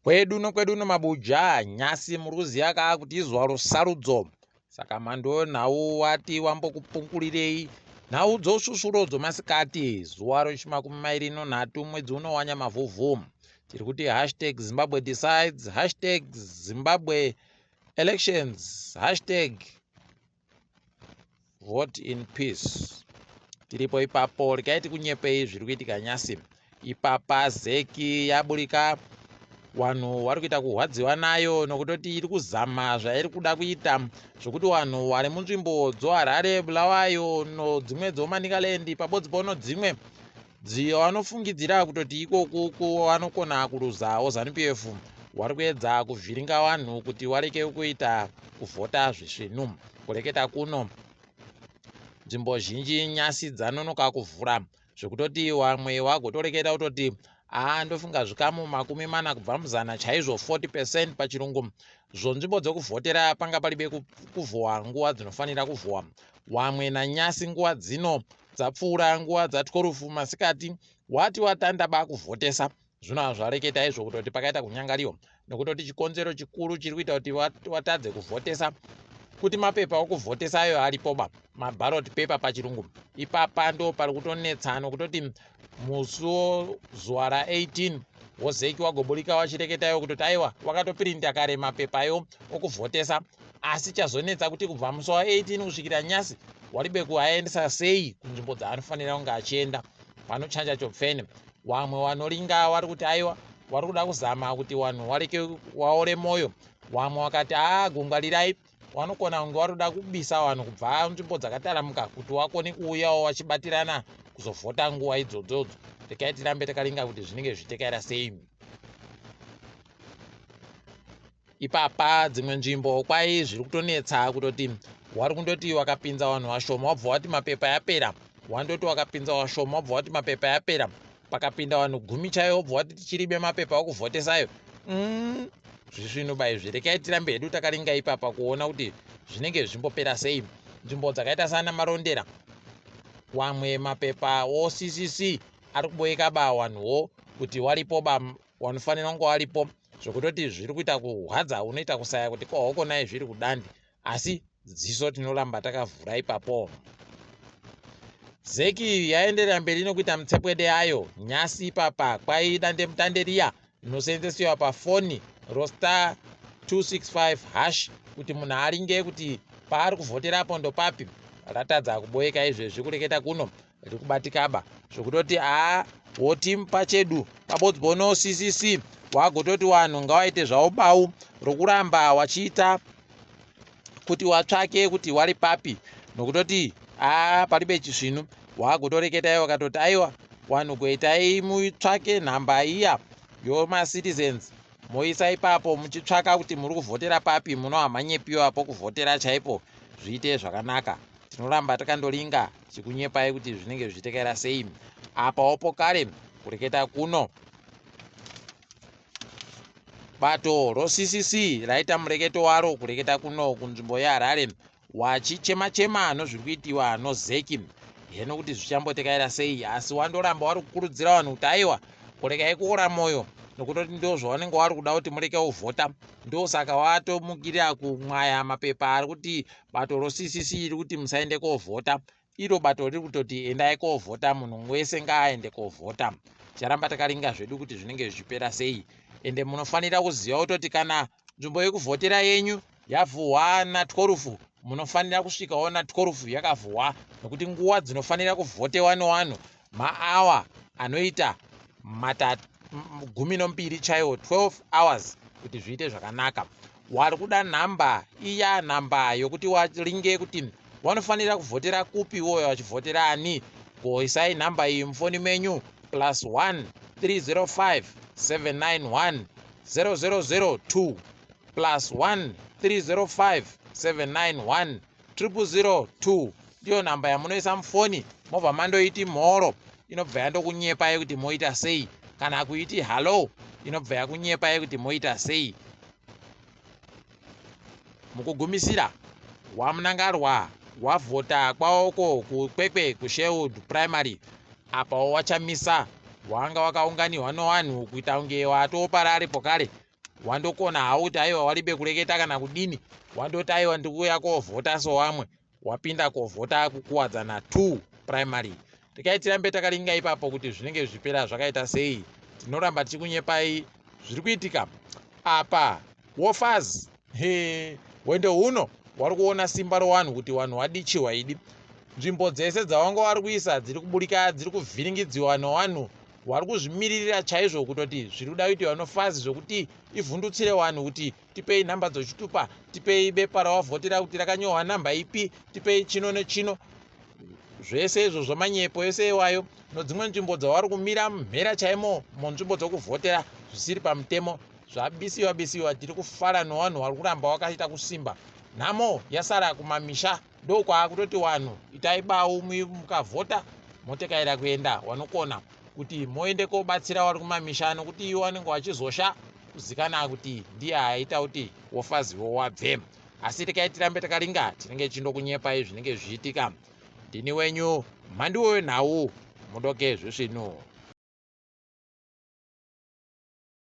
Kwedu no mabuja nyasi muruziya kaa kuti izuva rosarudzo. Saka Mhanduwe WeNhau wati wambokupunkurirei nhau dzosusuro masikati zuva ro23 mwedzi uno waNyamavhuvhu. Tiri kuti hashtag Zimbabwe decides, hashtag Zimbabwe elections, hashtag vote in peace. Tiripo ipapo rikaiti kunyepei zviri kuitika nyasi. Ipapa ZEC yaburika, vanhu vari kuita kuhwadziwa nayo nokutoti iri kuzama zvairi kuda kuita zvokuti vanhu vari munzvimbo dzoHarare, Bulawayo nodzimwe dzoManicaland pabodzi pono dzimwe vanofungidzira kutoti ikoko vanokona kuruzawo ZANU-PF vari kuedza kuvhiringa vanhu kuti vareke kuita kuvhota zvisvinu. Kureketa kuno nzvimbo zhinji nyasi dzanonoka kuvhura zvekutoti vamwe vagotoreketa kutoti ndofunga zvikamu 40 kubva muzana chaizvo 40% pachirungu zvonzvimbo dzokuvhotera panga paribe kuvhowa nguva dzinofanira kuvhowa. Vamwe nanyasi nguva dzino dzapfuura nguva dza12 masikati wati watanda bakuvhotesa. Zvino zvareketa izvo kutoti pakaita kunyangariwa nokutoti chikonzero chikuru chiri kuita kuti watadze kuvhotesa kuti mapepa okuvhotesa ayo aripoba, maballot paper pachirungu. Ipapa ndo pari kutonetsa nokutoti musuwo zuva ra18 ZEC wagoburika wachireketayo kutoti aiwa wakatopirinda kare mapepayo okuvhotesa, asi chazonetsa kuti kubva musi wa18 kusvikira nyasi waribe kuaendesa sei kunzvimbo dzaanofanira kunge achienda. Panochanja chopfene. Vamwe vanoringa vari kuti aiwa vari kuda kuzama kuti vanhu wareke waore moyo. Vamwe wakati gungwarirai, vanokona kunge vari kuda kubisa vanhu kubva nzvimbo dzakataramuka kuti wakone kuuyawo wachibatirana kuzovhota nguva idzodzo. Rekai tirambe takaringa kuti zvinenge zvichitekaira sei. Ipapa dzimwe nzvimbo kwai zviri kutonetsa kutoti wari kundoti wakapinza vanhu vashoma wabva wati mapepa yapera, wandoti wakapinza vashoma wabva wati mapepa yapera, pakapinda vanhu 10 chaivo wabva wati tichiribe mapepa okuvhotesayo. Zvisvino bai zvirekai tirambe hedu takaringa ipapa kuona kuti zvinenge zvimbopera sei. Nzvimbo dzakaita sana Marondera, wamwe mapepa oCCC ari kuboeka ba vanhuwo kuti waripo ba wanofanira kunge waripo, zvokutoti zviri kuita kuhwadza unoita kusaya kuti kohokonai zviri kudandi, asi dziso tinoramba takavhura ipapo. ZEC yaenderera mberi nokuita mutsepwede yayo nyasi. Ipapa kwai dande mutande riya rinosenzesiwa pafoni rosta 265# kuti munhu aringe kuti paari kuvhoterapo ndopapi. Ratadza kuboeka izvezvi kureketa kuno riri kubatikaba zvokutoti wotimu pachedu pabodzi bono CCC wagototi vanhu ngavaite zvavo bau rokuramba wachiita kuti watsvake kuti wari papi, nokutoti paribe chisvinu. Wagotoreketa wakatoti aiwa vanhu kuitai mutsvake nhamba iya yomacitizens moisa ipapo muchitsvaka kuti muri kuvhotera papi, munohamhanyepiwa pokuvhotera chaipo zviite zvakanaka. Tinoramba takandoringa chikunyepai kuti zvinenge zvichitekaira sei. Apawo pokare kureketa kuno bato roCCC raita mureketo waro kureketa kuno kunzvimbo yeHarare wachichema-chema nozviri kuitiwa noZEC heno kuti zvichambotekaira sei, asi wandoramba wari kukurudzira vanhu kuti aiwa kurekai kuora moyo nokutoti ndo zvavanenge vari kuda kuti mureke kuvhota. Ndosaka watomukirira kumwaya mapepa ari kuti bato roCCC riri kuti musaende kovhota. Iro bato riri kutoti endai kovhota, munhu wese ngaaende kovhota. Charamba takaringa zvedu kuti zvinenge zvipera sei. Ende munofanira kuziva kutoti kana nzvimbo yekuvhotera yenyu yavhuwa na12 munofanira kusvikawo na12 yakavhuwa, nokuti nguva dzinofanira kuvhotewa nevanhu maawa anoita 12 chaiwo, 12 hours kuti zviite zvakanaka. Wari kuda nhamba iya, nhamba yokuti waringe kuti wanofanira kuvhotera kupi woyo wachivhotera ani, goisai nhamba iyi mufoni menyu +1 305 791 0002 +1 305 791 002 ndiyo nhamba yamunoisa mufoni mobva mandoiti mhoro, inobva yandokunyepai kuti moita sei, kana kuiti halo inobva yakunyepai kuti moita sei. Mukugumisira wamunangarwa wavhota kwaoko kukwekwe kuSherwood primary, apa wachamisa wanga wakaunganiwa nowanhu kuita kunge watopara ari pokare wandokona hao kuti aiwa waribe kureketa kana kudini, wandoti aiwa ndikuuya kovhota sowamwe, wapinda kovhota kukuwadzana 2 primary. Regai tirambe takaringa ipapo kuti zvinenge zvipera zvakaita sei. Tinoramba tichikunyepai zviri kuitika apa FAZ. Wende huno wari kuona simba rowanhu kuti wanhu wadichiwa idi. Nzvimbo dzese dzawanga wari kuisa dziri kuburika, dziri kuvhiringidziwa nowanhu wari kuzvimiririra chaizvo kutoti zviri kuda kuitiwa noFAZ zvokuti ivhundutsire wanhu kuti tipei nhamba dzochitupa, tipei bepa rawavhotera kuti rakanyorwa nhamba ipi, tipei chino nechino. Zvese izvo zvamanyepo yose iwayo nodzimwe nzvimbo dzawari kumira mhera chaimo munzvimbo dzokuvhotera zvisiri pamutemo zvabisiwa. Tiri kufara nowanhu wari kuramba wakaita kusimba. Nhamo yasara kumamisha ndokwakutoti wanhu itai bau mukavhota motekaira kuenda, wanokona kuti moende kobatsira wari kumamisha nokuti iwo wanenge wachizosha kuzikana kuti ndiye aita kuti FAZ wabve. Asi regai tirambe takaringa tinenge chindokunyepai zvinenge zviitika. Ndini wenyu Mhanduwe WeNhau, mudoke zvezvino.